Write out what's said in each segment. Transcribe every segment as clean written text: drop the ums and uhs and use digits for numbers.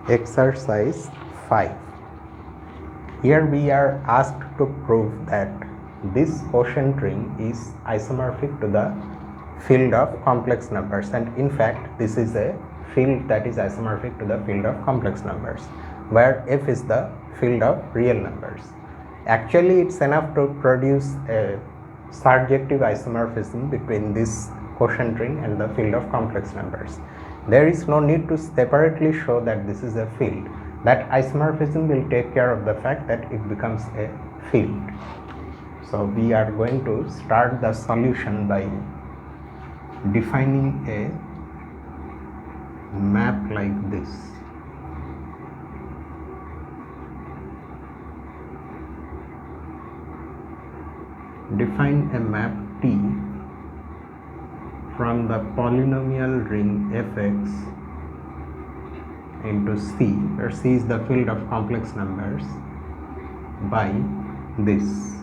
Exercise 5. Here we are asked to prove that this quotient ring is isomorphic to the field of complex numbers, and in fact this is a field that is isomorphic to the field of complex numbers, where f is the field of real numbers. Actually it's enough to produce a surjective isomorphism between this quotient ring and the field of complex numbers. There is no need to separately show that this is a field. That isomorphism will take care of the fact that it becomes a field. So we are going to start the solution by defining a map like this. Define a map T from the polynomial ring fx into C, where C is the field of complex numbers, by this.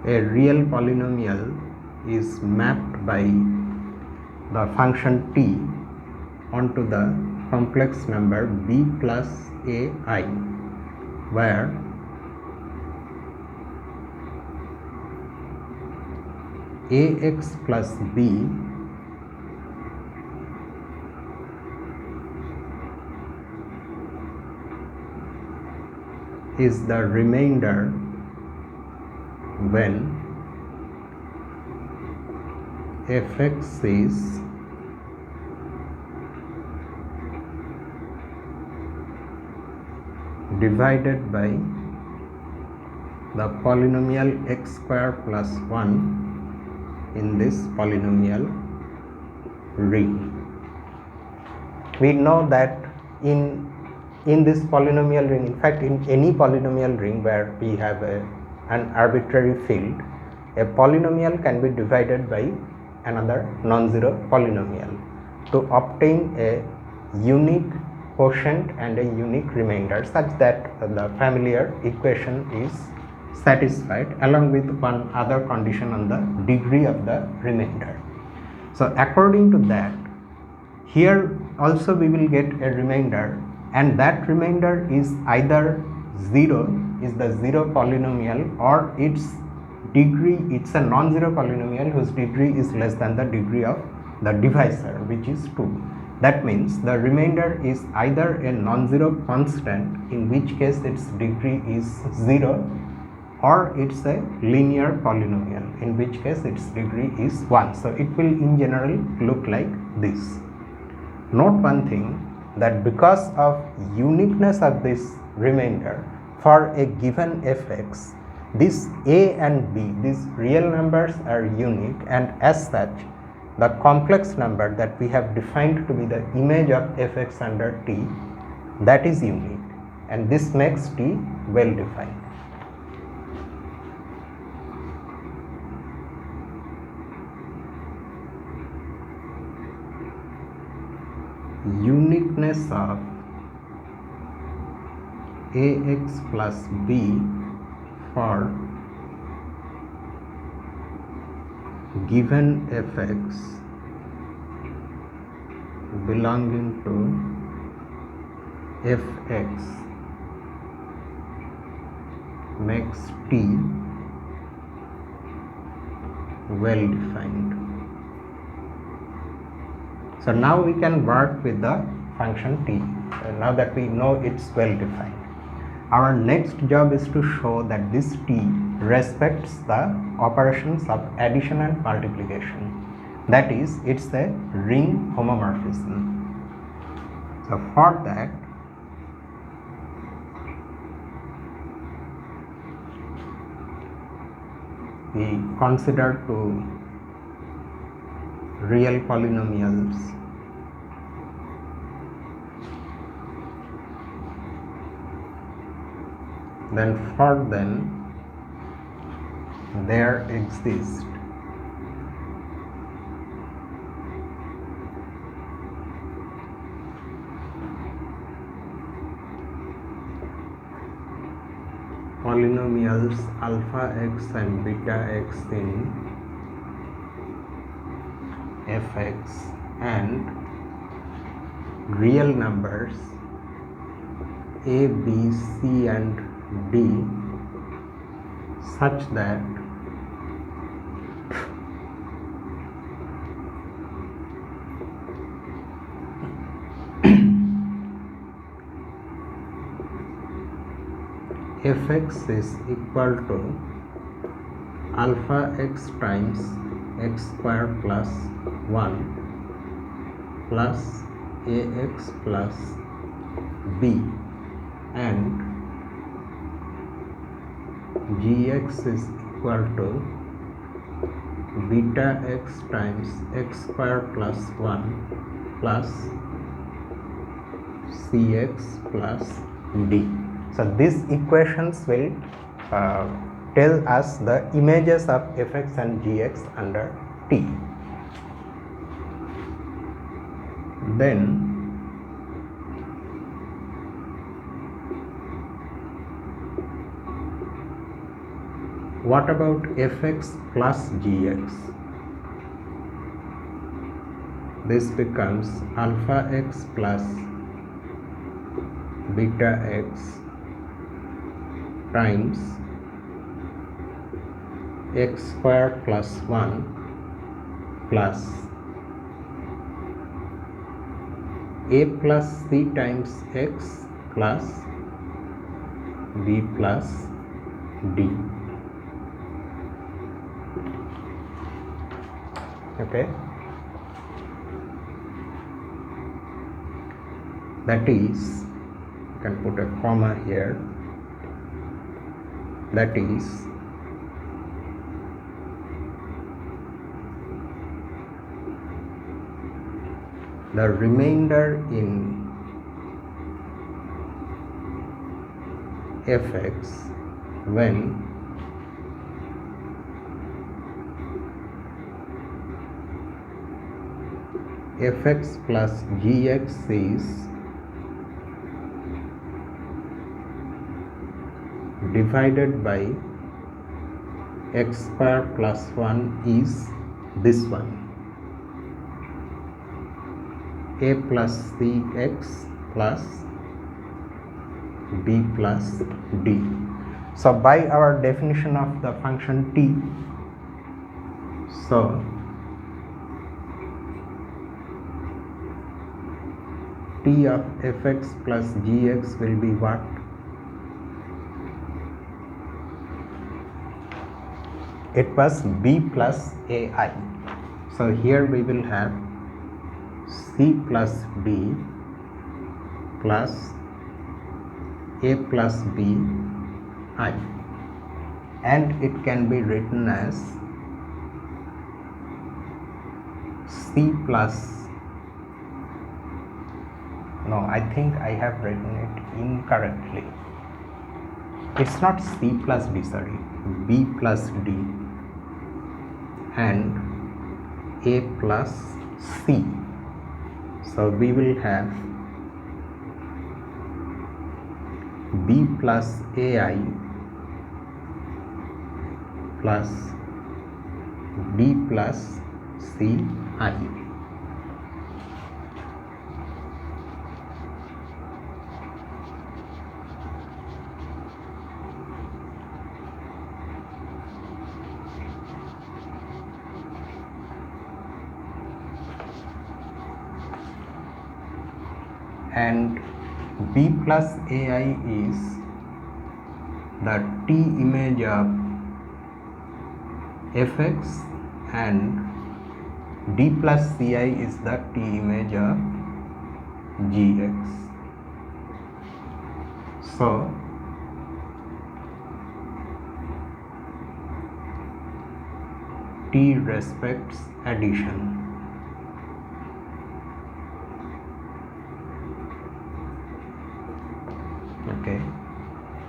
A real polynomial is mapped by the function t onto the complex number b plus ai, where ax plus b is the remainder when fx is divided by the polynomial x square plus 1 in this polynomial ring. We know that in this polynomial ring, in fact in any polynomial ring where we have an arbitrary field, a polynomial can be divided by another non-zero polynomial to obtain a unique quotient and a unique remainder, such that the familiar equation is satisfied, along with one other condition on the degree of the remainder. So according to that, here also we will get a remainder, and that remainder is either 0, is the zero polynomial, or its degree, it's a non-zero polynomial whose degree is less than the degree of the divisor, which is 2. That means the remainder is either a non-zero constant, in which case its degree is 0, or it's a linear polynomial, in which case its degree is 1. So it will in general look like this. Note one thing, that because of uniqueness of this remainder for a given fx, this a and b, these real numbers are unique, and as such the complex number that we have defined to be the image of fx under t, that is unique, and this makes t well defined. Uniqueness of ax plus b for given fx belonging to fx makes t well defined. So now we can work with the function t, now that we know it's well defined. Our next job is to show that this t respects the operations of addition and multiplication. That is, it's a ring homomorphism. So for that, we consider two real polynomials then for them there exists polynomials alpha x and beta x in fx and real numbers a, b, c and d such that fx is equal to alpha x times x square plus 1 plus ax plus b and gx is equal to beta x times x square plus 1 plus cx plus d. So these equations will tell us the images of fx and gx under T. Then what about fx plus gx? This becomes alpha x plus beta x times x square plus 1 plus a plus c times x plus b plus d. Okay, that is, you can put a comma here, that is the remainder in fx when fx plus gx is divided by x square plus 1 is this one, a plus cx plus b plus d. So by our definition of the function t, so t of fx plus gx will be what? It was b plus ai. So here we will have c plus d plus a plus b I, and it can be written as c plus, no, I think I have written it incorrectly. It's not c plus d, sorry, b plus d and a plus c. So we will have b plus ai plus d plus ci. And b plus ai is the t image of fx and d plus ci is the t image of gx. So t respects addition. Okay.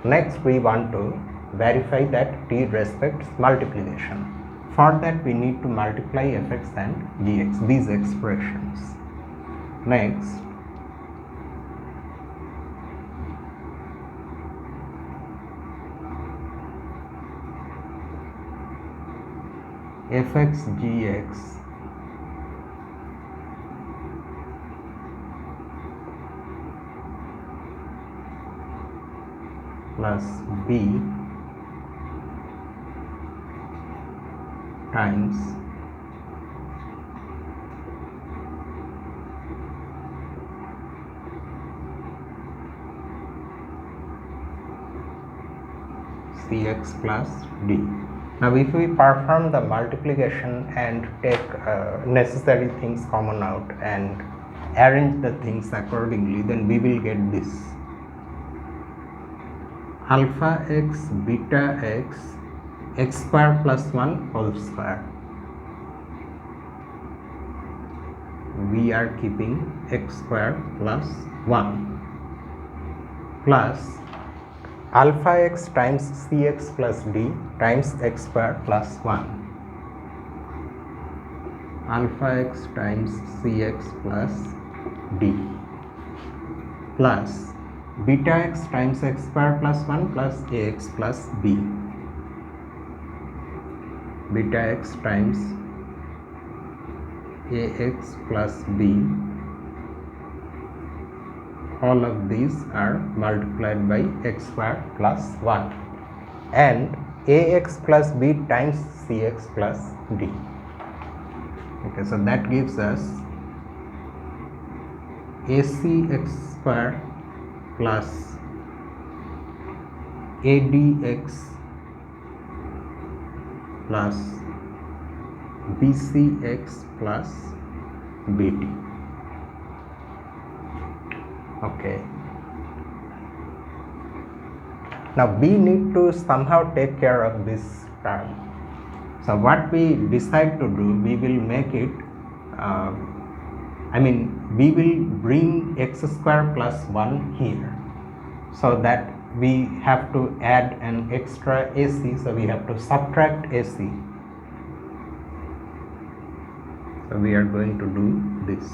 Next we want to verify that t respects multiplication. For that we need to multiply fx and gx, these expressions. Next, fx gx plus b times cx plus d. Now if we perform the multiplication and take necessary things common out and arrange the things accordingly, then we will get this alpha x beta x x square plus 1 whole square. We are keeping x square plus 1 plus alpha x times cx plus d times x square plus 1, alpha x times cx plus d plus beta x times x square plus 1 plus ax plus b, beta x times ax plus b. All of these are multiplied by x square plus 1 and ax plus b times cx plus d. Okay, so that gives us ac x square plus adx plus bcx plus bd. Okay, now we need to somehow take care of this term. So what we decide to do, we will make it we will bring x square plus 1 here, so that we have to add an extra ac, so we have to subtract ac. So we are going to do this.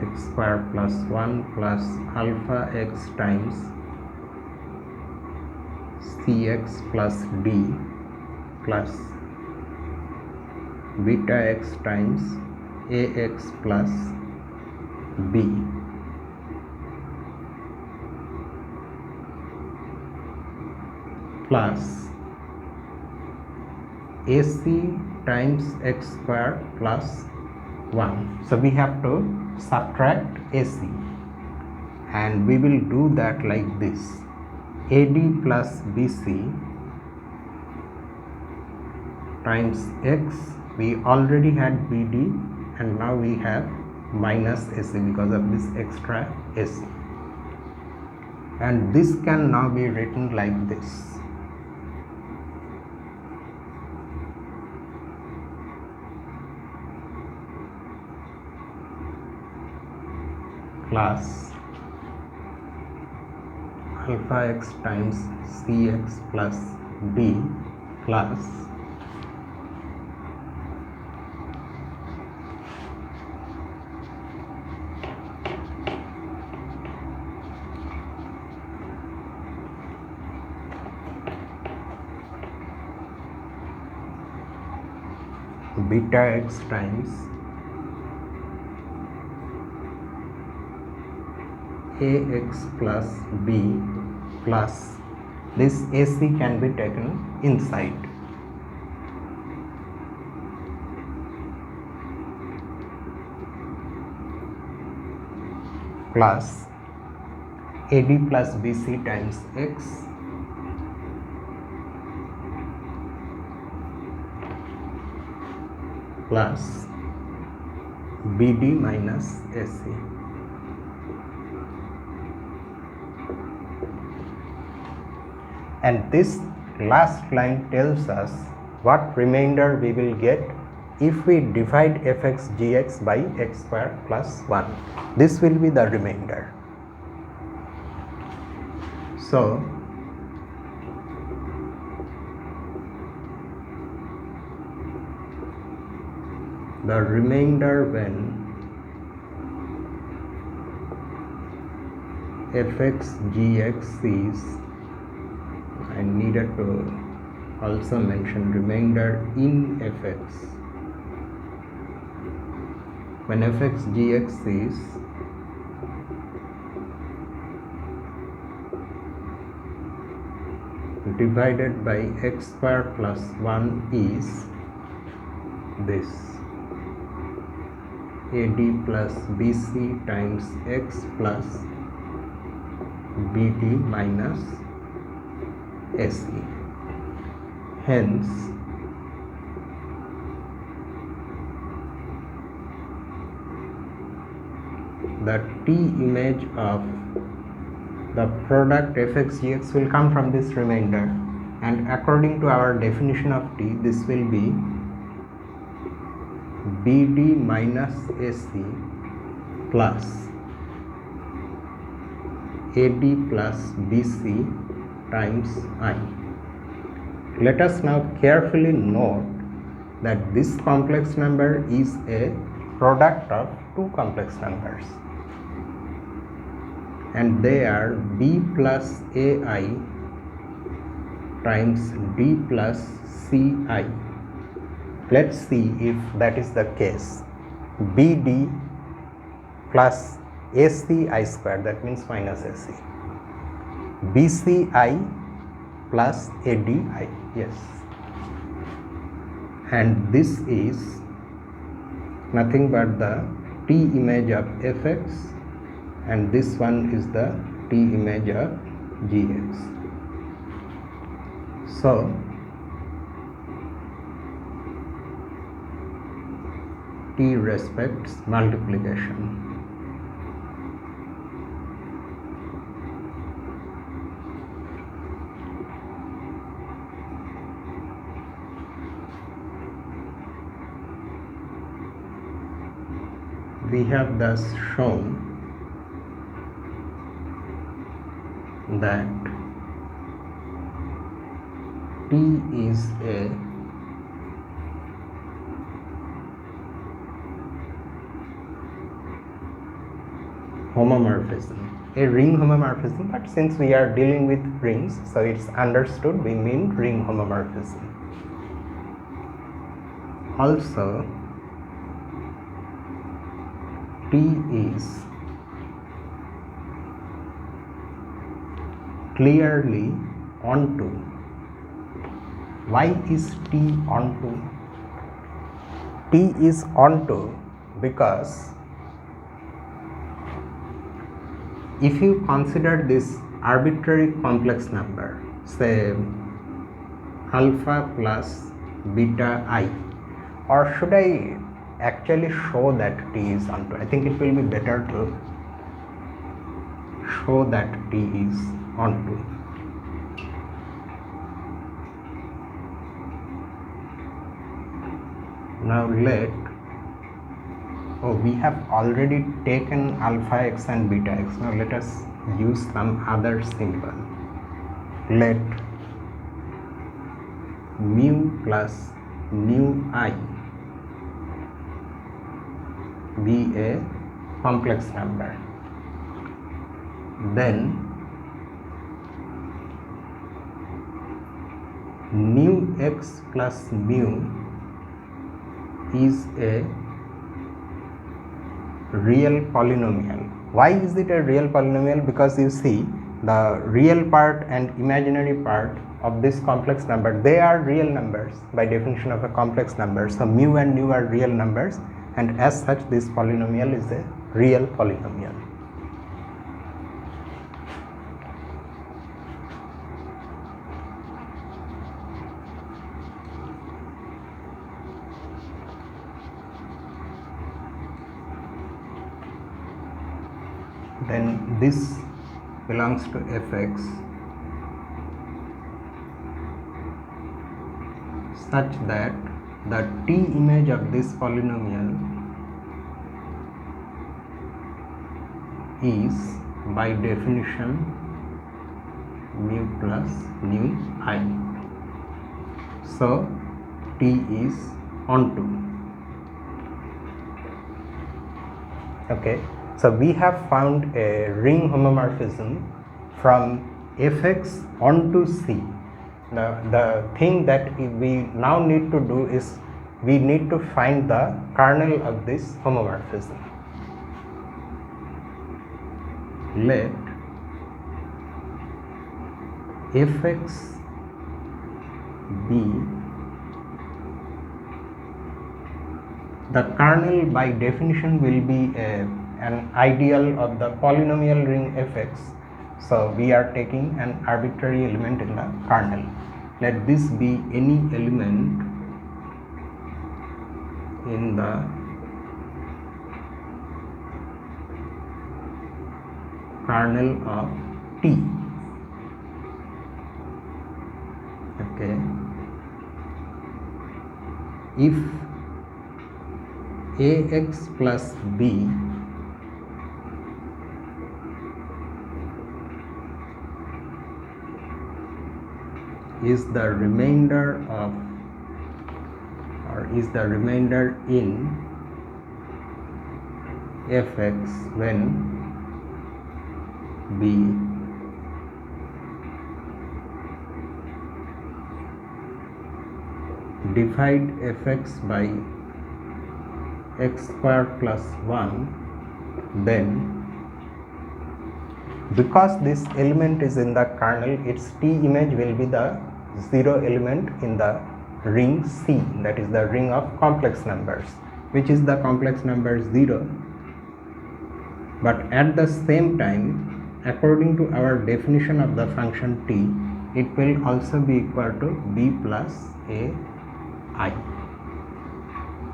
X square plus 1 plus alpha x times cx plus d plus beta x times ax plus b plus ac times x square plus 1. So we have to subtract ac, and we will do that like this: ad plus bc times x. We already had bd and now we have minus ac because of this extra ac, and this can now be written like this: plus alpha x times cx plus d plus beta x times ax plus b plus this ac can be taken inside, plus ad plus bc times x plus bd minus ac. And this last line tells us what remainder we will get if we divide fx gx by x square plus 1. This will be the remainder. So the remainder when fx gx is, I needed to also mention remainder in fx, when fx gx is divided by x square plus 1 is this AD plus BC times x plus BD minus AC. Hence, the T image of the product fx gx will come from this remainder, and according to our definition of T, this will be BD minus AC plus AD plus BC times I. Let us now carefully note that this complex number is a product of two complex numbers, and they are B plus AI times D plus CI. Let's see if that is the case. BD plus ACI square, that means minus AC. BCI plus ADI, yes. And this is nothing but the T image of fx, and this one is the T image of gx. So, T respects multiplication. We have thus shown that T is a homomorphism, a ring homomorphism, but since we are dealing with rings, so it's understood we mean ring homomorphism. Also, T is clearly onto. Why is T onto? T is onto because if you consider this arbitrary complex number, say alpha plus beta I, or should I actually show that T is onto? I think it will be better to show that T is onto. Now we have already taken alpha x and beta x. Now let us use some other symbol. Let mu plus nu I be a complex number. Then nu x plus mu is a real polynomial. Why is it a real polynomial? Because you see, the real part and imaginary part of this complex number, they are real numbers by definition of a complex number. So mu and nu are real numbers, and as such this polynomial is a real polynomial. Then this belongs to fx such that the T image of this polynomial is by definition mu plus nu I. So T is onto. Okay. So we have found a ring homomorphism from fx onto C. The thing that we now need to do is we need to find the kernel of this homomorphism. Let fx B, the kernel by definition will be an ideal of the polynomial ring Fx. So we are taking an arbitrary element in the kernel. Let this be any element in the kernel of T. Okay. If Ax plus B is the remainder of, or is the remainder in Fx when B divide Fx by x square plus 1, then because this element is in the kernel, its T image will be the 0 element in the ring C, that is the ring of complex numbers, which is the complex number 0. But at the same time, according to our definition of the function T, it will also be equal to B plus AI,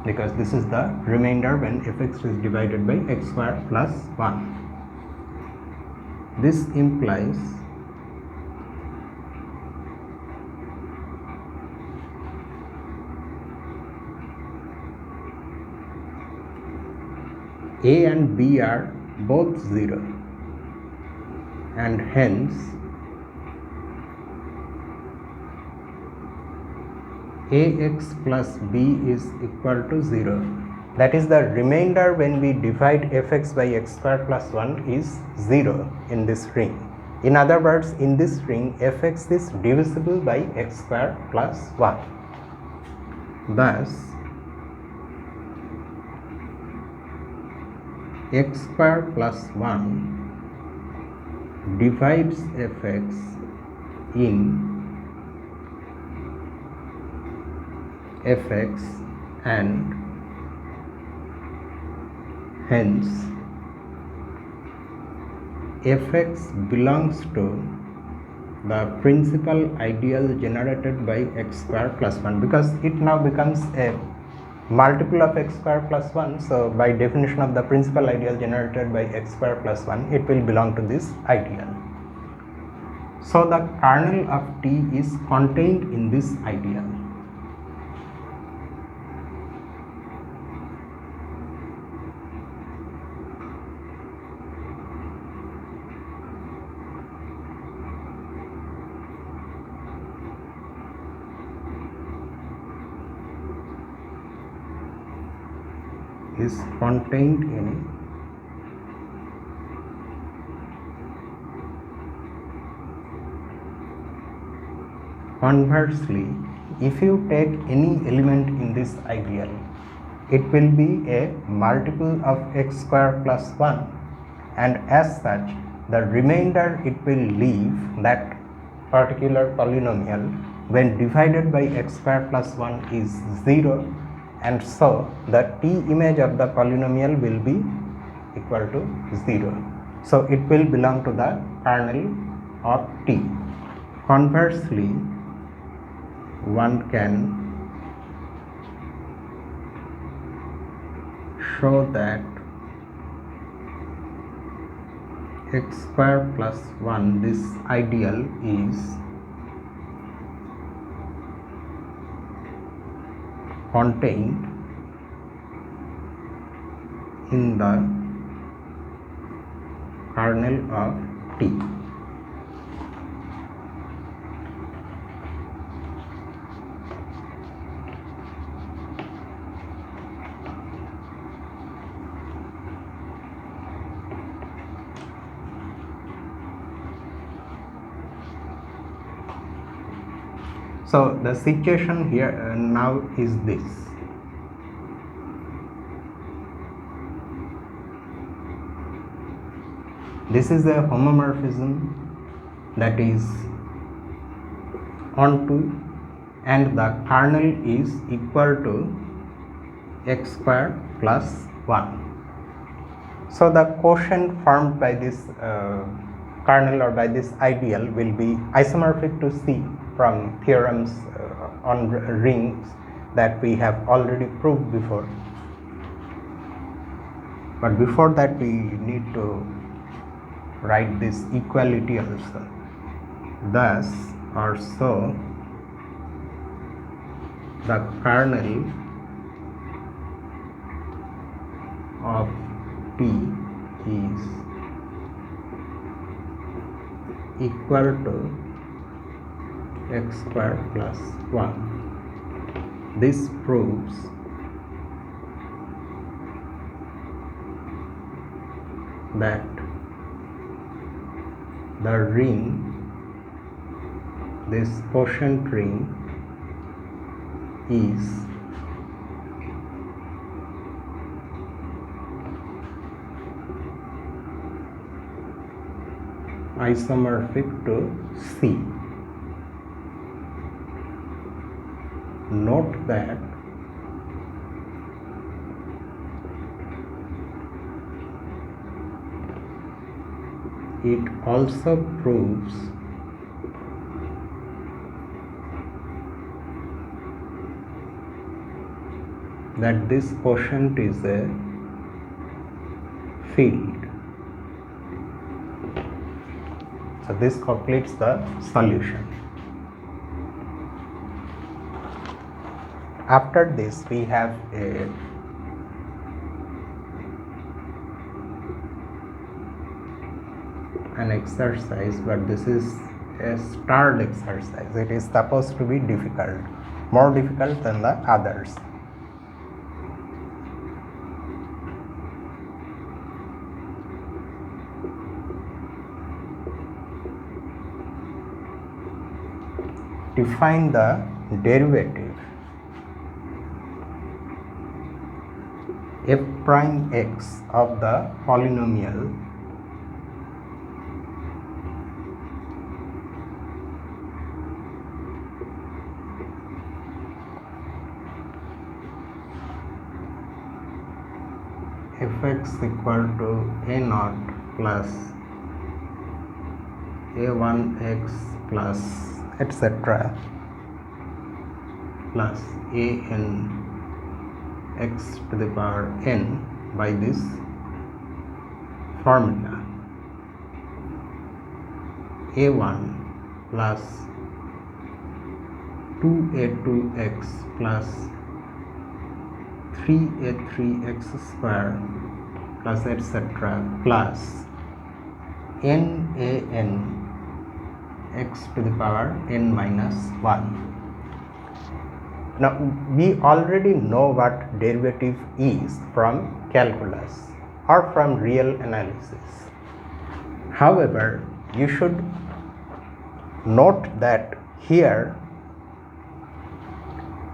because this is the remainder when Fx is divided by x square plus 1. This implies A and B are both 0, and hence Ax plus B is equal to 0. That is, the remainder when we divide Fx by x square plus 1 is 0 in this ring. In other words, in this ring, Fx is divisible by x square plus 1. Thus, x square plus 1 divides Fx in Fx, and hence Fx belongs to the principal ideal generated by x square plus 1, because it now becomes a multiple of x square plus 1. So by definition of the principal ideal generated by x square plus 1, it will belong to this ideal. So the kernel of T is contained in this ideal. Is contained in conversely, if you take any element in this ideal, it will be a multiple of x square plus 1, and as such the remainder it will leave that particular polynomial when divided by x square plus 1 is 0, and so the T image of the polynomial will be equal to 0. So it will belong to the kernel of T. Conversely, one can show that x square plus 1, this ideal, is contained in the kernel of T. So the situation here now is this. This is a homomorphism that is onto and the kernel is equal to x square plus 1. So the quotient formed by this kernel or by this ideal will be isomorphic to C from theorems on rings that we have already proved before. But before that we need to write this equality also. Thus or so the kernel of P is equal to x square plus 1. This proves that the ring, this quotient ring, is isomorphic to C. Note that it also proves that this quotient is a field. So this completes the solution. After this we have an exercise, but this is a starred exercise. It is supposed to be difficult, more difficult than the others. Define the derivative f prime x of the polynomial fx equal to a naught plus a1x plus etc. plus a n x to the power n by this formula: a1 plus 2a2x plus 3a3x square plus etc. plus n x to the power n minus 1. Now we already know what derivative is from calculus or from real analysis. However, you should note that here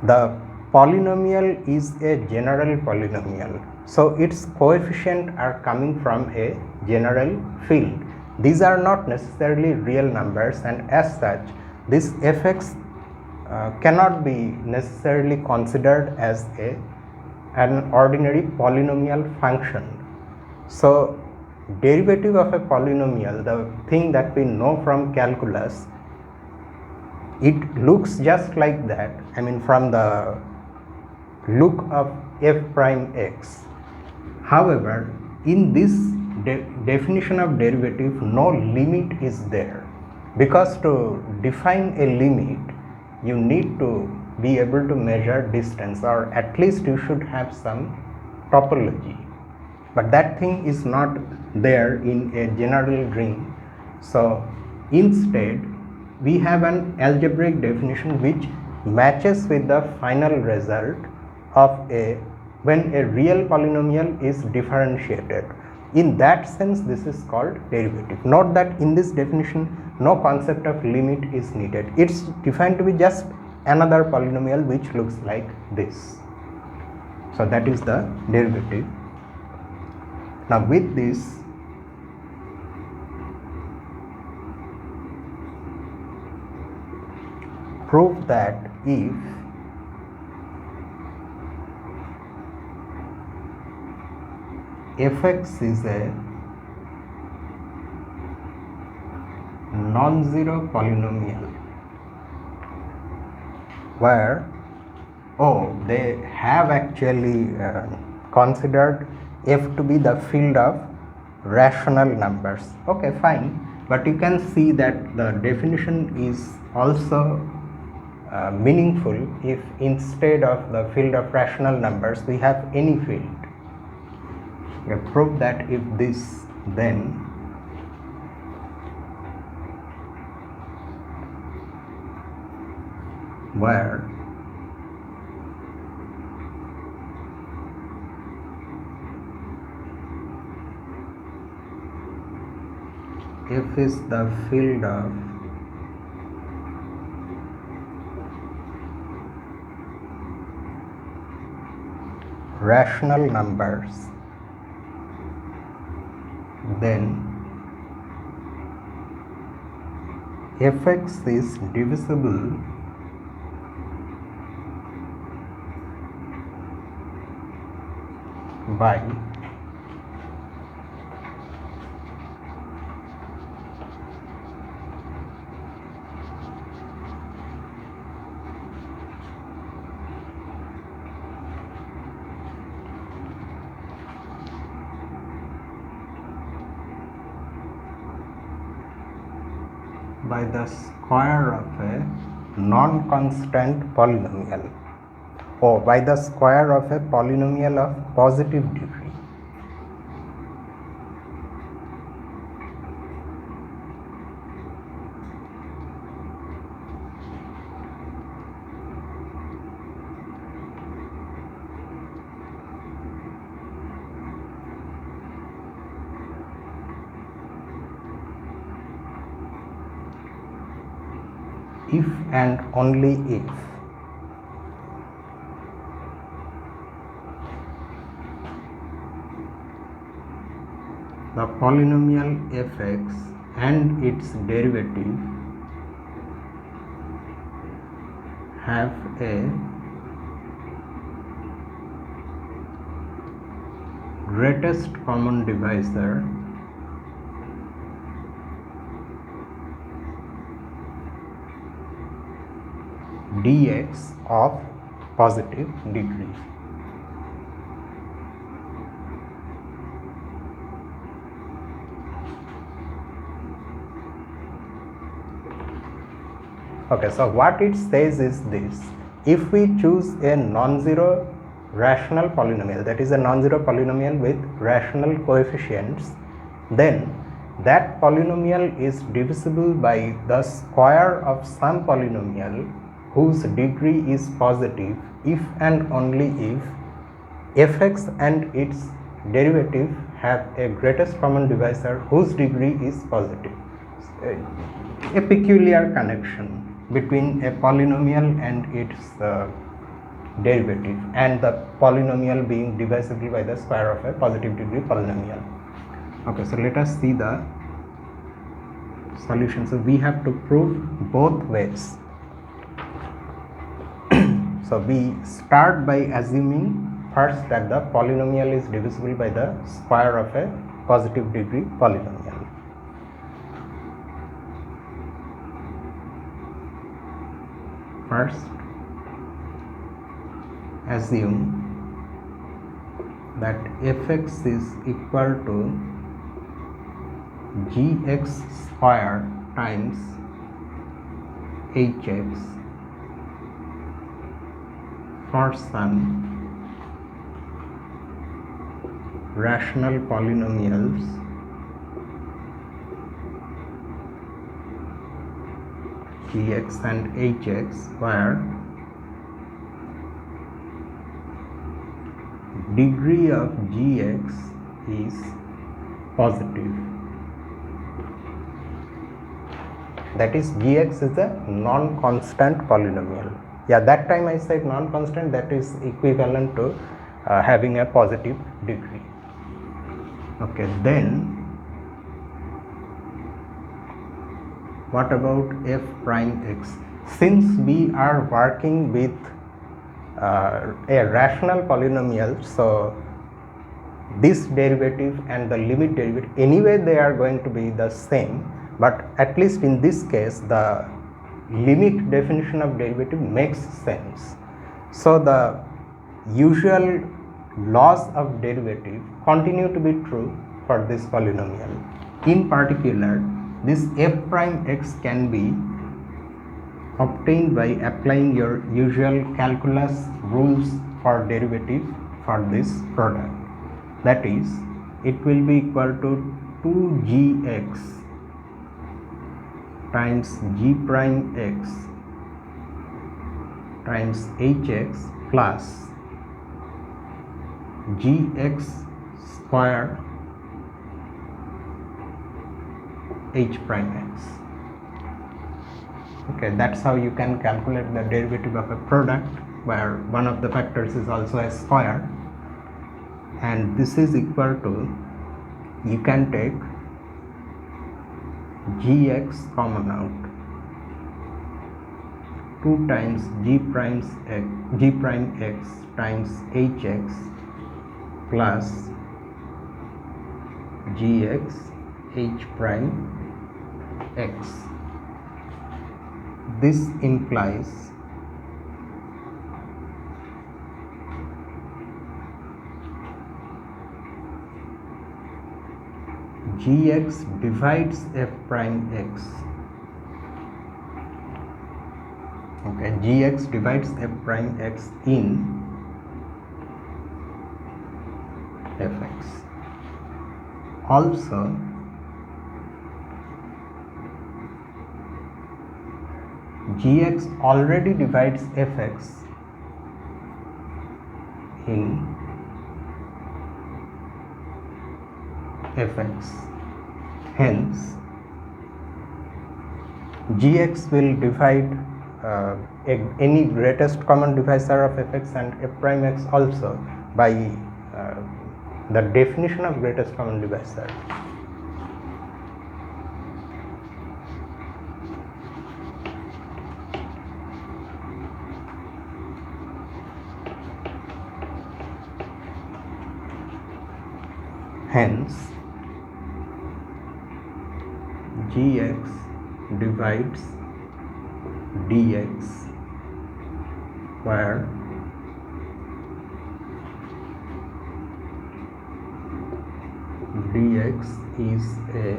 the polynomial is a general polynomial, so its coefficients are coming from a general field. These are not necessarily real numbers, and as such this fx cannot be necessarily considered as an ordinary polynomial function. So derivative of a polynomial, the thing that we know from calculus, it looks just like that. I mean, from the look of f prime x. However, in this definition of derivative, no limit is there, because to define a limit you need to be able to measure distance, or at least you should have some topology, but that thing is not there in a general ring. So instead we have an algebraic definition which matches with the final result of when a real polynomial is differentiated. In that sense, this is called derivative. Note that in this definition no concept of limit is needed. It's defined to be just another polynomial which looks like this. So that is the derivative. Now with this, prove that if fx is a non-zero polynomial where they have actually considered f to be the field of rational numbers. Okay, fine, but you can see that the definition is also meaningful if instead of the field of rational numbers we have any field. We have proved that if this, then where f is the field of rational numbers, then fx is divisible by the square of a non-constant polynomial, or by the square of a polynomial of positive degree. If and only if the polynomial fx and its derivative have a greatest common divisor dx of positive degree. Okay, so what it says is this: if we choose a non-zero rational polynomial, that is a non-zero polynomial with rational coefficients, then that polynomial is divisible by the square of some polynomial whose degree is positive if and only if fx and its derivative have a greatest common divisor whose degree is positive. A peculiar connection between a polynomial and its derivative, and the polynomial being divisible by the square of a positive degree polynomial. Okay, so let us see the solution. So we have to prove both ways. So we start by assuming first that the polynomial is divisible by the square of a positive degree polynomial. First, assume that fx is equal to gx square times hx for some rational polynomials gx and hx where degree of gx is positive. That is, gx is a non-constant polynomial. Yeah, that time I said non-constant, that is equivalent to having a positive degree. Okay, then what about f prime x? since we are working with a rational polynomial, so this derivative and the limit derivative, anyway they are going to be the same, but at least in this case the limit definition of derivative makes sense. So the usual laws of derivative continue to be true for this polynomial. In particular, this f prime x can be obtained by applying your usual calculus rules for derivative for this product. That is, it will be equal to 2gx times g prime x times hx plus gx square h prime x. Okay, that's how you can calculate the derivative of a product where one of the factors is also a square, and this is equal to, you can take gx common out, 2 times g prime x times hx plus gx h prime x. This implies gx divides f prime x. Okay, gx divides f prime x in fx. Also, gx already divides fx in fx. Hence, gx will divide any greatest common divisor of fx and f prime x also by the definition of greatest common divisor. Hence, gx divides dx, where dx is a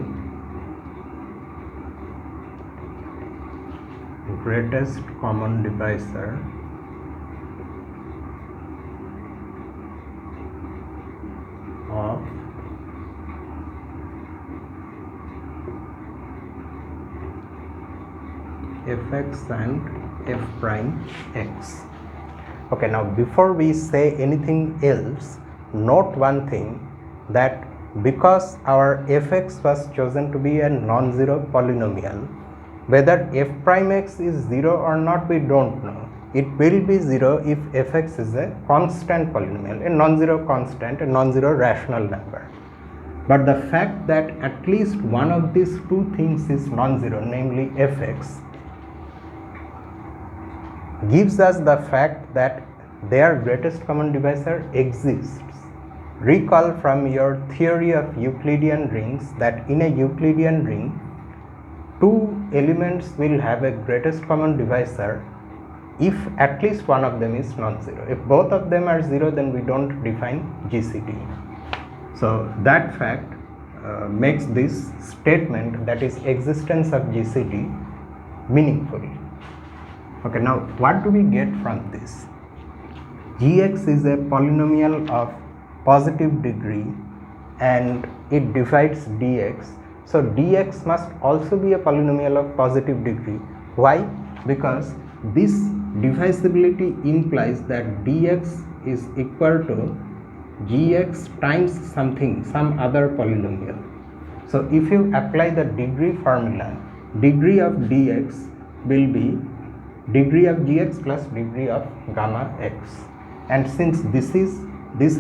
greatest common divisor of fx and f prime x. Okay, now before we say anything else, note one thing, that because our fx was chosen to be a non-zero polynomial, whether f prime x is 0 or not we don't know. It will be 0 if fx is a constant polynomial, a non-zero constant, a non-zero rational number. But the fact that at least one of these two things is non-zero, namely fx, gives us the fact that their greatest common divisor exists. Recall from your theory of Euclidean rings that in a Euclidean ring, two elements will have a greatest common divisor if at least one of them is non-zero. If both of them are 0, then we don't define GCD. So that fact makes this statement, that is existence of GCD, meaningful. Okay, now what do we get from this? Gx is a polynomial of positive degree and it divides dx. So dx must also be a polynomial of positive degree. Why? Because this divisibility implies that dx is equal to gx times something, some other polynomial. So if you apply the degree formula, degree of dx will be degree of gx plus degree of gamma x. And since this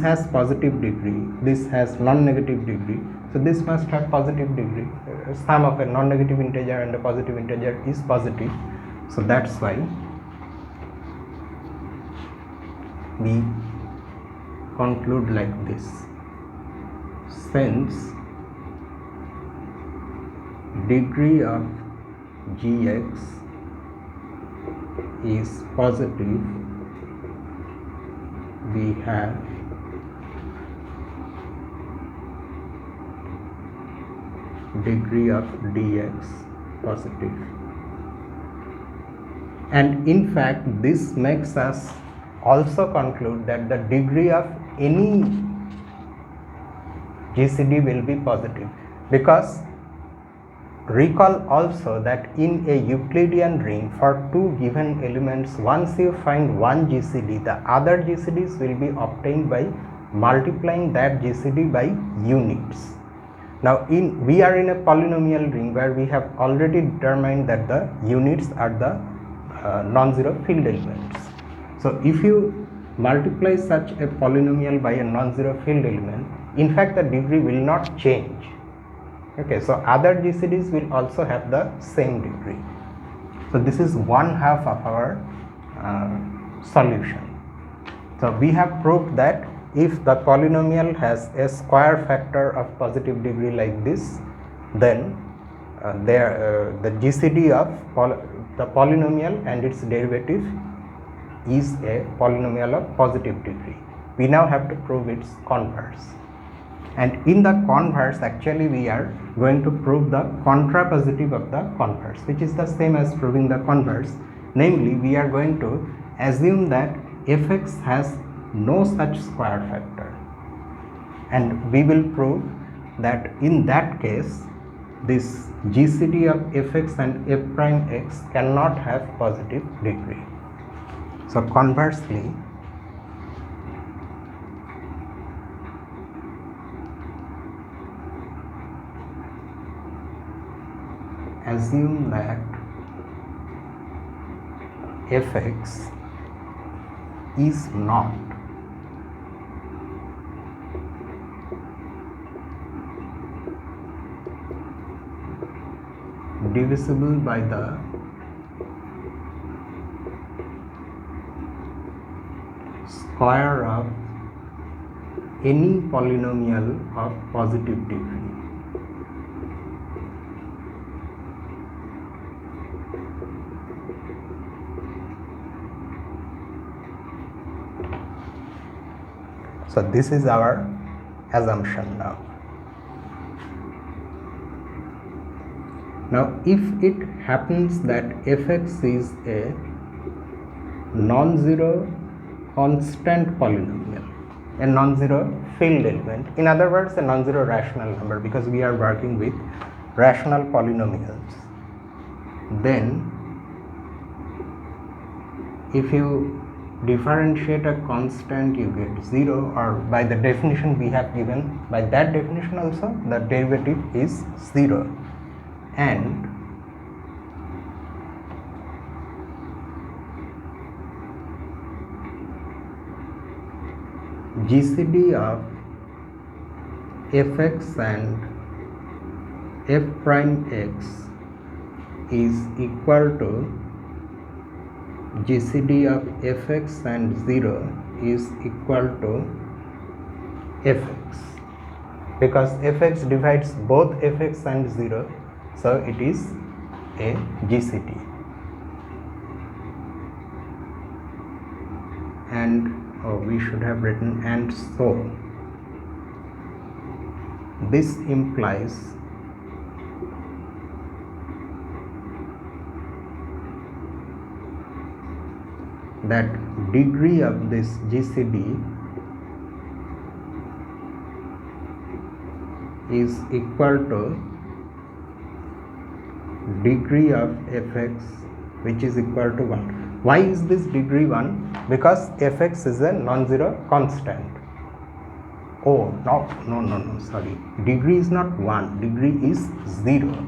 has positive degree, this has non-negative degree, so this must have positive degree. Sum of a non-negative integer and a positive integer is positive. So that's why we conclude like this: since degree of gx is positive, we have degree of dx positive. And in fact, this makes us also conclude that the degree of any GCD will be positive, because recall also that in a Euclidean ring, for two given elements, once you find one GCD, the other GCDs will be obtained by multiplying that GCD by units. Now we are in a polynomial ring where we have already determined that the units are the non-zero field elements. So if you multiply such a polynomial by a non-zero field element, in fact the degree will not change. Okay, so other GCDs will also have the same degree. So this is one half of our solution. So we have proved that if the polynomial has a square factor of positive degree like this, then the GCD of the polynomial and its derivative is a polynomial of positive degree. We now have to prove its converse. And in the converse, actually we are going to prove the contrapositive of the converse, which is the same as proving the converse. Namely, we are going to assume that fx has no such square factor, and we will prove that in that case this GCD of fx and f prime x cannot have positive degree. So conversely, assume that fx is not divisible by the square of any polynomial of positive degree. So this is our assumption now. Now if it happens that fx is a non-zero constant polynomial, a non-zero field element, in other words a non-zero rational number, because we are working with rational polynomials, then if you differentiate a constant you get 0, or by the definition we have given, by that definition also the derivative is 0, and GCD of fx and f prime x is equal to GCD of fx and 0 is equal to fx, because fx divides both fx and 0, so it is a GCD. And we should have written and so. This implies that degree of this GCD is equal to degree of fx, which is equal to 1. Why is this degree 1? Because fx is a non-zero constant. Oh, no, sorry. Degree is not 1, degree is 0.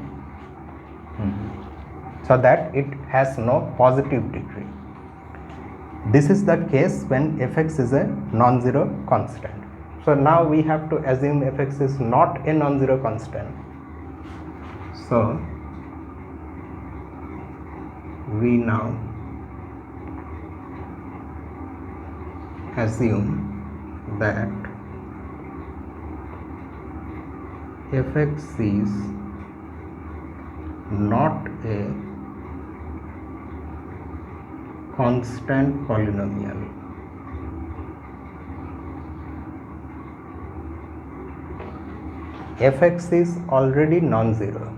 So that it has no positive degree. This is the case when fx is a non-zero constant. So now we have to assume fx is not a non-zero constant. So we now assume that fx is not a constant polynomial. Fx is already non-zero.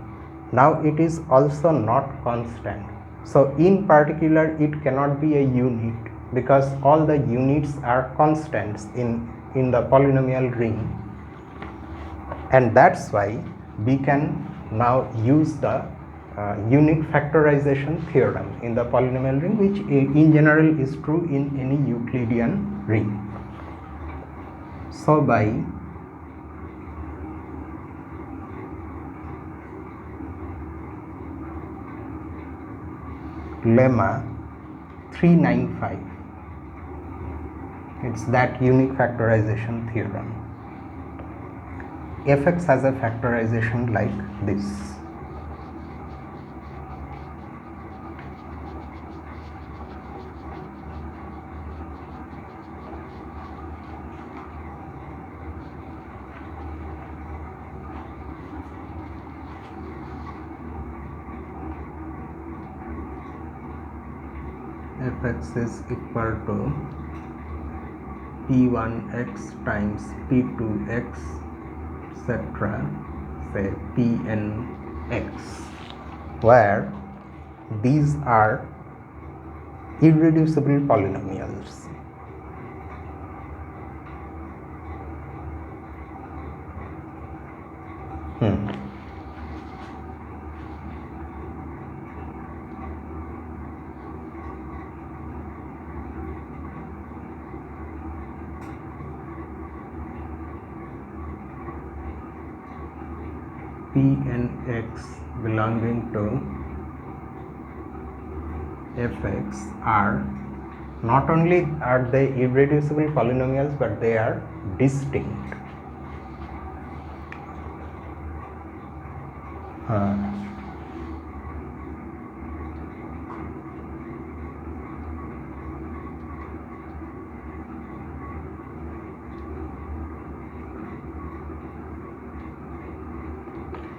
Now it is also not constant. So in particular it cannot be a unit because all the units are constants in the polynomial ring, and that's why we can now use the unique factorization theorem in the polynomial ring, which in general is true in any Euclidean ring. So by lemma 395, it's that unique factorization theorem. Fx has a factorization like this. Fx is equal to p1x times p2x, etc., say pnx, where these are irreducible polynomials. Pnx belonging to fx are not only are they irreducible polynomials, but they are distinct.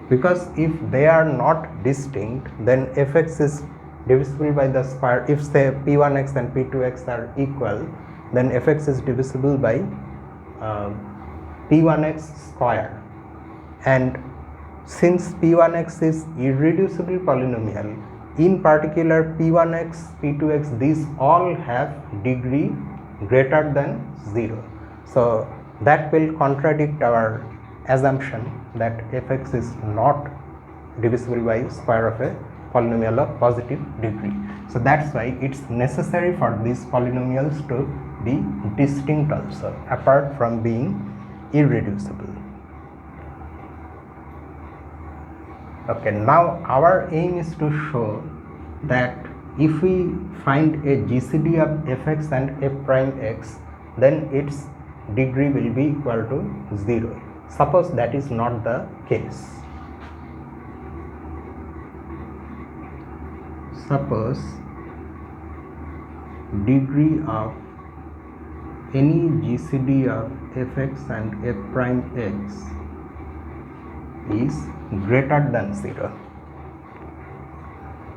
Because if they are not distinct, then fx is divisible by the square. If say p1x and p2x are equal, then fx is divisible by p1x square, and since p1x is irreducible polynomial, in particular p1x, p2x, these all have degree greater than 0. So that will contradict our assumption that fx is not divisible by square of a polynomial of positive degree. So that's why it's necessary for these polynomials to be distinct also, apart from being irreducible. Okay, now our aim is to show that if we find a GCD of fx and f prime x, then its degree will be equal to 0. Suppose that is not the case. Suppose degree of any GCD of fx and f prime x is greater than 0,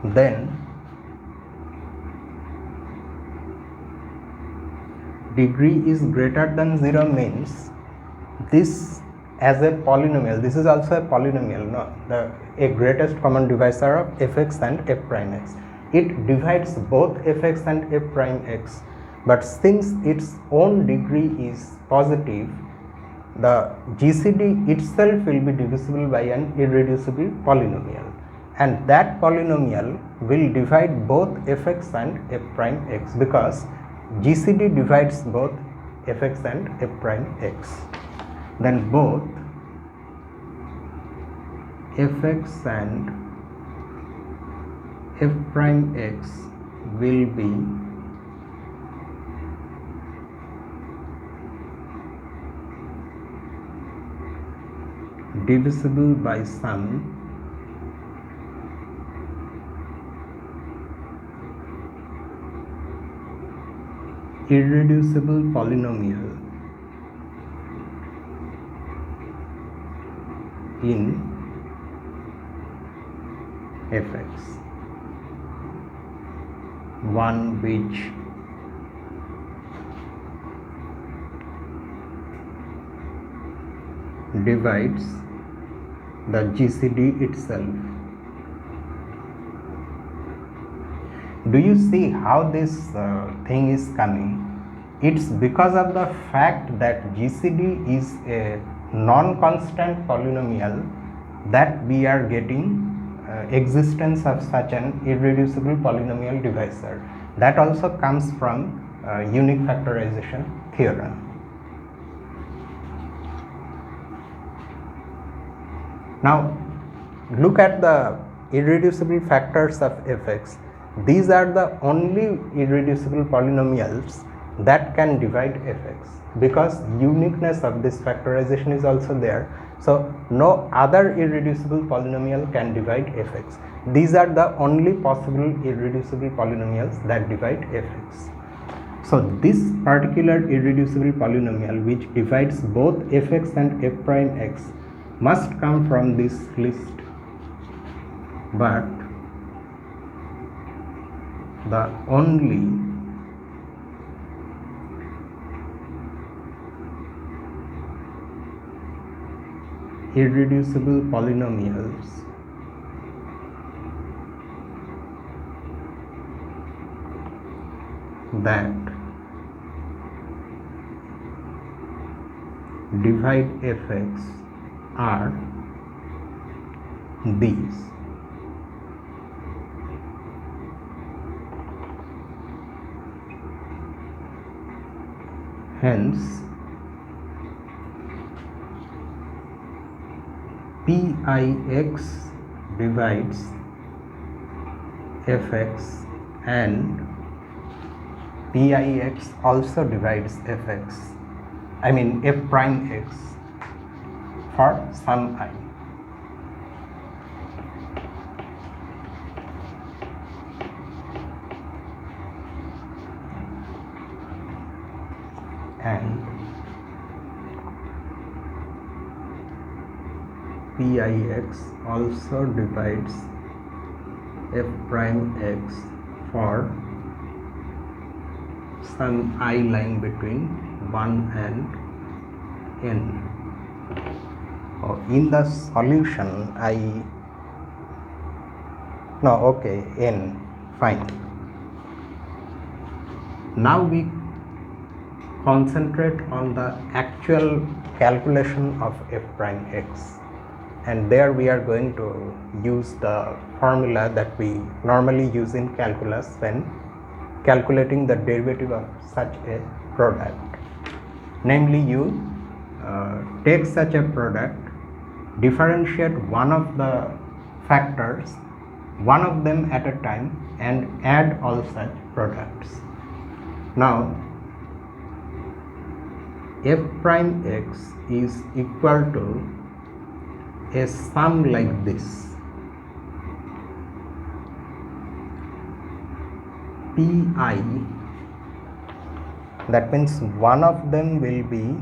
then degree is greater than 0 means this as a polynomial, this is also a polynomial, no? A greatest common divisor of fx and f prime x. It divides both fx and f prime x, but since its own degree is positive, the GCD itself will be divisible by an irreducible polynomial, and that polynomial will divide both fx and f prime x, because GCD divides both fx and f prime x. Then both fx and f prime x will be divisible by some irreducible polynomial in fx, one which divides the GCD itself. Do you see how this thing is coming? It's because of the fact that GCD is a non-constant polynomial that we are getting existence of such an irreducible polynomial divisor. That also comes from unique factorization theorem. Now look at the irreducible factors of fx. These are the only irreducible polynomials that can divide fx, because uniqueness of this factorization is also there. So no other irreducible polynomial can divide fx. These are the only possible irreducible polynomials that divide fx. So this particular irreducible polynomial which divides both fx and f prime x must come from this list, but the only irreducible polynomials that divide fx are these. Hence Pix divides fx and Pix also divides fx, I mean f prime x, for some I. And Pix also divides f prime x for some I lying between 1 and n. In the solution n, fine. Now we concentrate on the actual calculation of f prime x, and there we are going to use the formula that we normally use in calculus when calculating the derivative of such a product. Namely, you take such a product, differentiate one of the factors, one of them at a time, and add all such products. Now f prime x is equal to a sum like this. Pi, that means one of them will be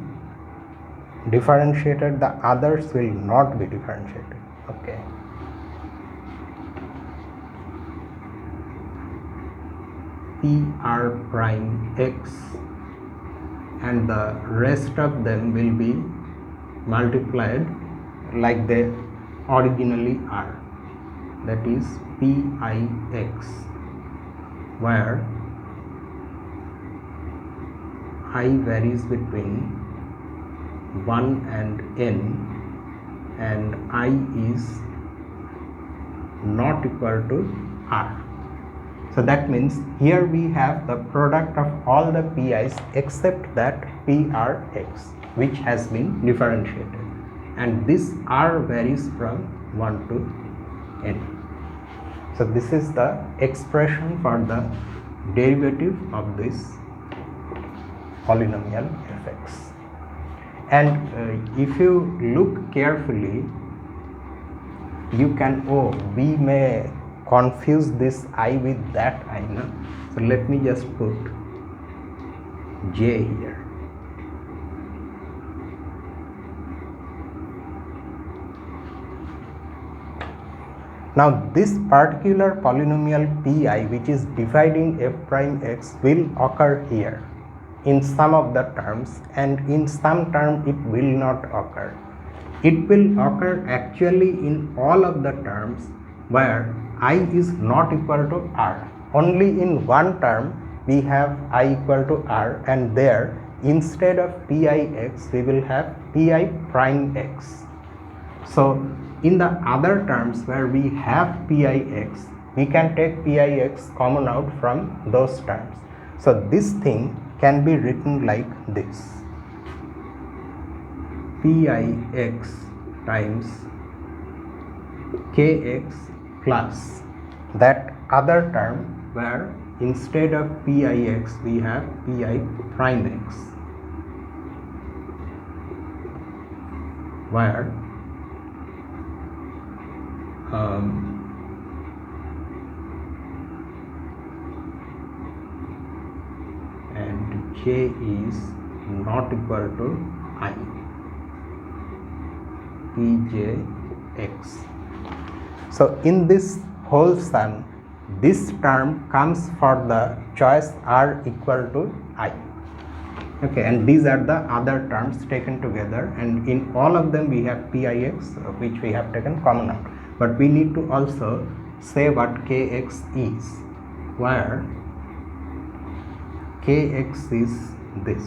differentiated, the others will not be differentiated. Okay. Pr prime x, and the rest of them will be multiplied like they originally are, that is Pix, where I varies between 1 and n, and I is not equal to r. So that means here we have the product of all the pi's except that Prx, which has been differentiated, and this r varies from 1 to n. So this is the expression for the derivative of this polynomial fx. And if you look carefully, you can, we may confuse this I with that I, no? So let me just put j here. Now this particular polynomial pi which is dividing f prime x will occur here in some of the terms, and in some term it will not occur. It will occur actually in all of the terms where I is not equal to r. Only in one term we have I equal to r, and there instead of pix we will have pi prime x. So in the other terms where we have pix, we can take pix common out from those terms. So this thing can be written like this: pix times kx plus that other term where instead of pix we have pi prime x, where and j is not equal to I, pjx. So in this whole sum, this term comes for the choice r equal to I. Okay, and these are the other terms taken together, and in all of them we have pix which we have taken common out. But we need to also say what kx is, where kx is this.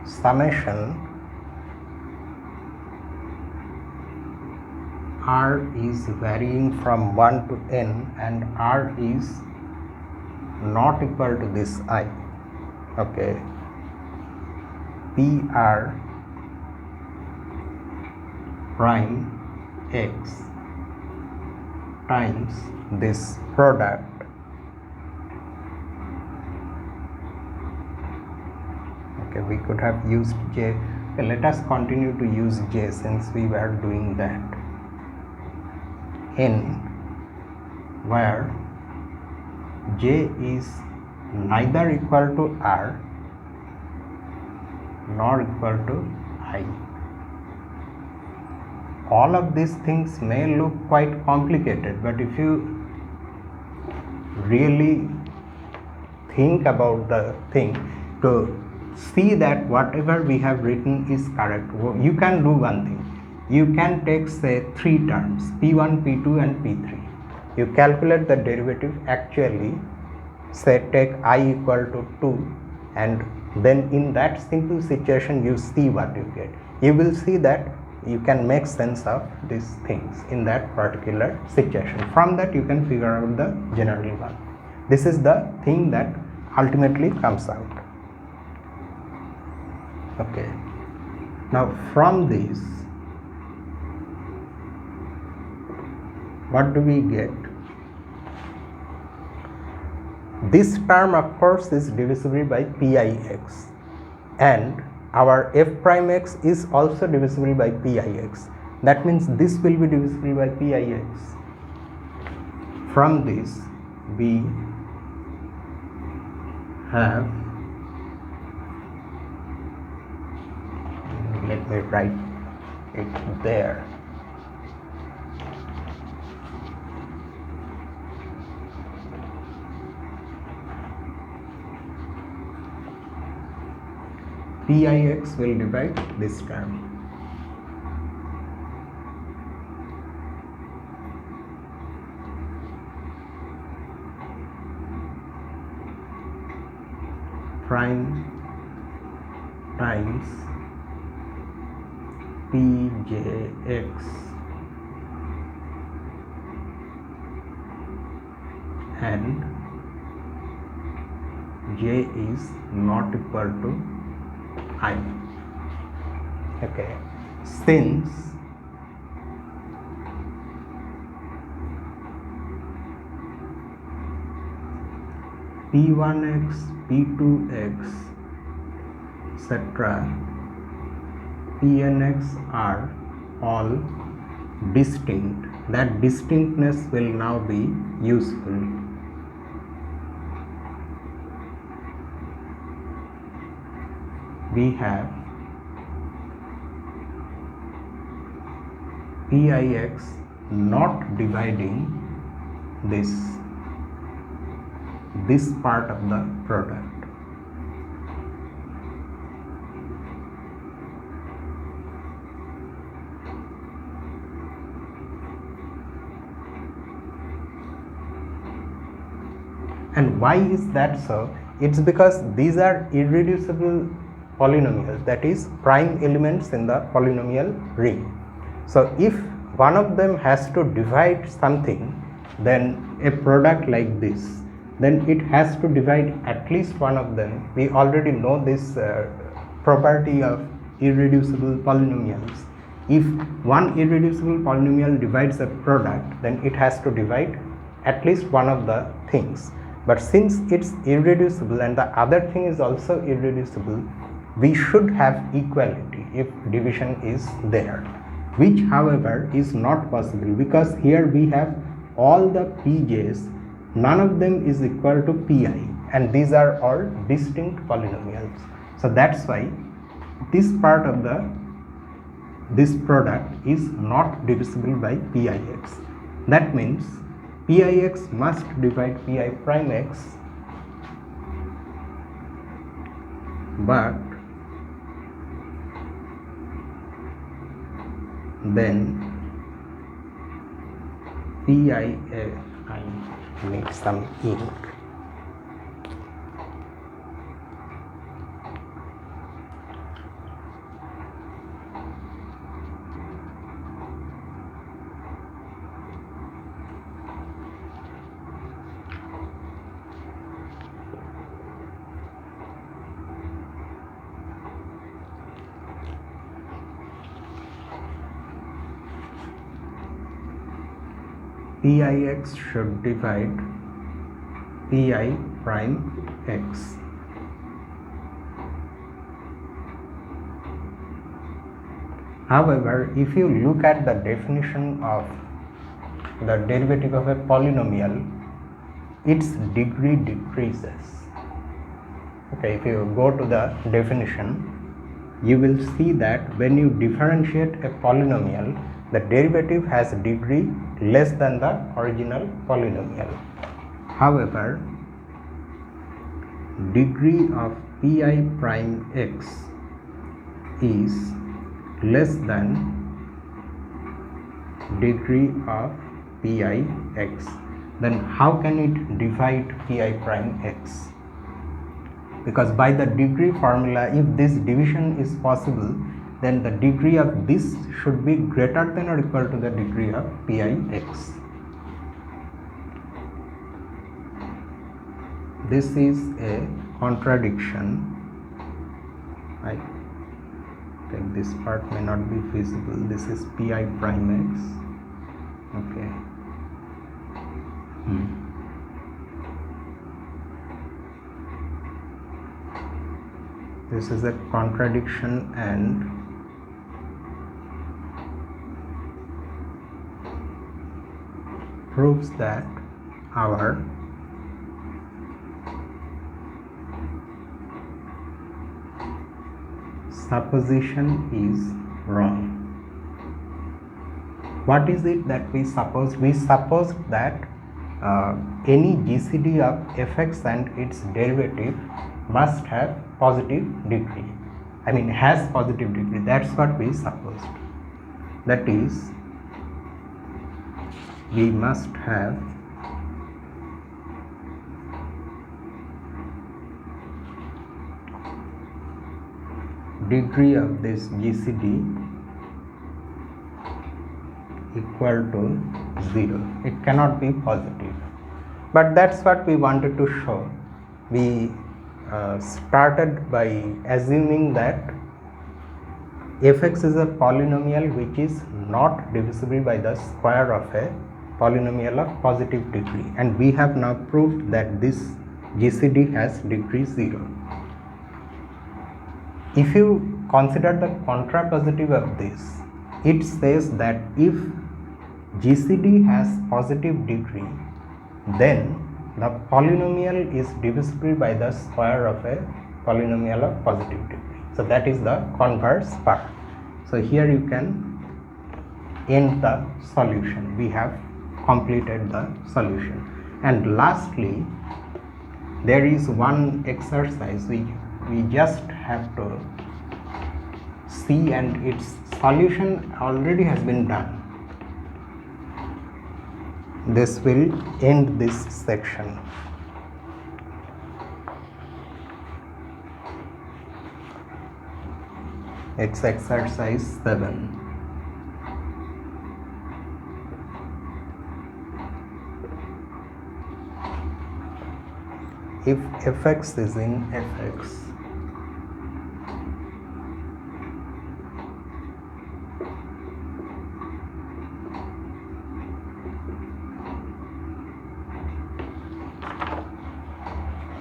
Summation r is varying from 1 to n, and r is not equal to this I. Okay, pr prime x times this product okay, we could have used j. Okay, let us continue to use j since we were doing that, in where j is neither equal to r nor equal to I. All of these things may look quite complicated, but if you really think about the thing to see that whatever we have written is correct, you can do one thing. You can take, say, three terms p1, p2 and p3. You calculate the derivative actually, say take I equal to 2, and then in that simple situation you see what you get. You will see that you can make sense of these things in that particular situation. From that you can figure out the general one. This is the thing that ultimately comes out. Okay, now from this what do we get? This term of course is divisible by pix, and our f prime x is also divisible by pix. That means this will be divisible by pix. From this we have, let me write it there, pix will divide this term. Prime times pjx and j is not equal to I. Okay, since p1x, p2x, etc., pnx are all distinct, that distinctness will now be useful. We have Pix not dividing this part of the product. And why is that so? It's because these are irreducible polynomials, that is prime elements in the polynomial ring. So if one of them has to divide something, then a product like this, then it has to divide at least one of them. We already know this property of irreducible polynomials. If one irreducible polynomial divides a product, then it has to divide at least one of the things. But since it's irreducible and the other thing is also irreducible, we should have equality if division is there, which however is not possible, because here we have all the pj's, none of them is equal to pi, and these are all distinct polynomials. So that's why this part of this product is not divisible by pix. That means pix must divide pi prime x, but then I need some ink. Pix should divide pi prime x. However, if you look at the definition of the derivative of a polynomial, its degree decreases. Okay, if you go to the definition, you will see that when you differentiate a polynomial, the derivative has a degree less than the original polynomial. However, degree of pi prime x is less than degree of pi x. Then how can it divide pi prime x? Because by the degree formula, if this division is possible, then the degree of this should be greater than or equal to the degree of pix. This is a contradiction. I think this part may not be feasible. This is pi prime x. Okay. This is a contradiction and proves that our supposition is wrong. What is it that we suppose? We suppose that any GCD of fx and its derivative must have positive degree. I mean has positive degree. That's what we supposed. That is, we must have degree of this GCD equal to 0. It cannot be positive. But that's what we wanted to show. We started by assuming that fx is a polynomial which is not divisible by the square of a polynomial of positive degree, and we have now proved that this GCD has degree 0. If you consider the contrapositive of this, it says that if GCD has positive degree, then the polynomial is divisible by the square of a polynomial of positive degree. So that is the converse part. So here you can end the solution. We have completed the solution. And lastly, there is one exercise we just have to see, and its solution already has been done. This will end this section. It's exercise 7. If fx is in fx,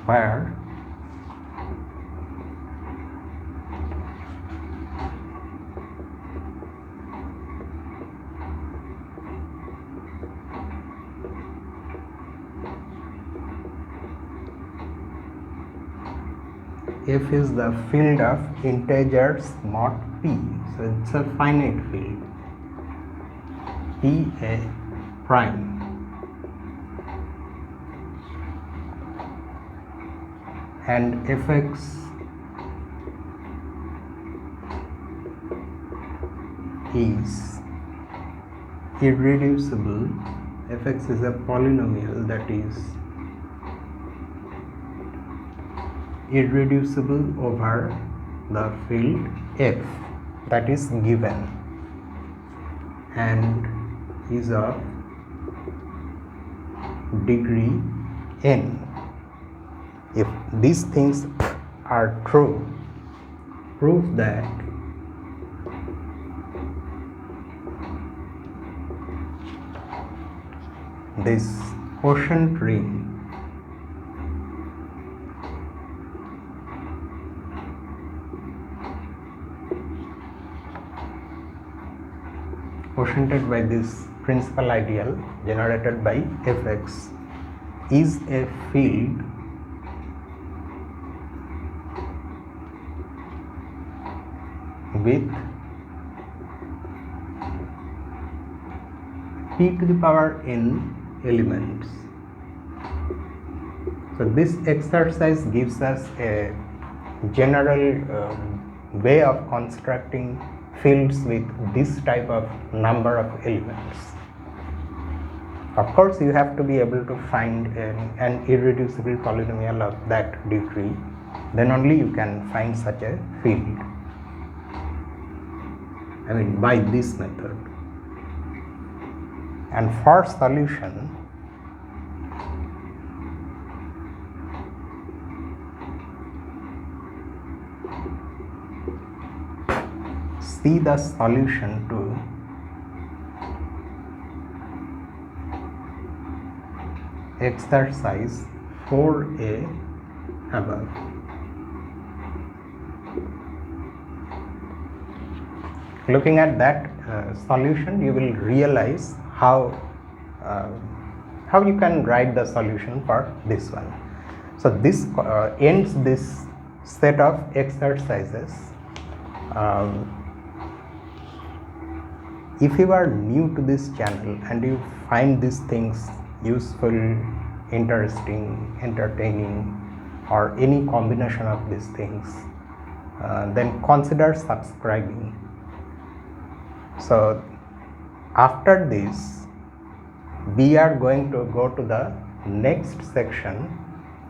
where f is the field of integers mod p, so it's a finite field, p a prime, and fx is irreducible. Fx is a polynomial that is irreducible over the field f that is given and is of degree n. If these things are true, prove that this quotient ring quotiented by this principal ideal generated by fx is a field with p to the power n elements. So this exercise gives us a general way of constructing fields with this type of number of elements. Of course, you have to be able to find an irreducible polynomial of that degree, then only you can find such a field. I mean, by this method. And for solution, see the solution to exercise 4a above. Looking at that solution, you will realize how you can write the solution for this one. So this ends this set of exercises. If you are new to this channel and you find these things useful, interesting, entertaining, or any combination of these things, then consider subscribing. So after this, we are going to go to the next section,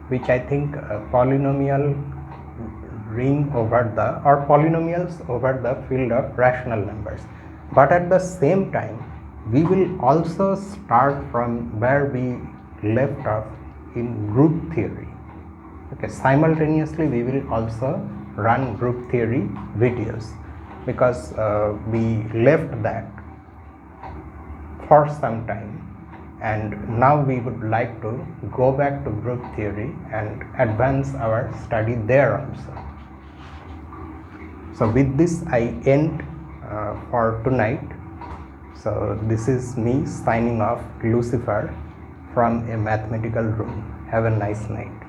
which I think polynomial ring over the, or polynomials over the field of rational numbers. But at the same time, we will also start from where we left off in group theory. Okay, simultaneously we will also run group theory videos, because we left that for some time, and now we would like to go back to group theory and advance our study there also. So with this I end for tonight. So this is me signing off, Lucifer, from a mathematical room. Have a nice night.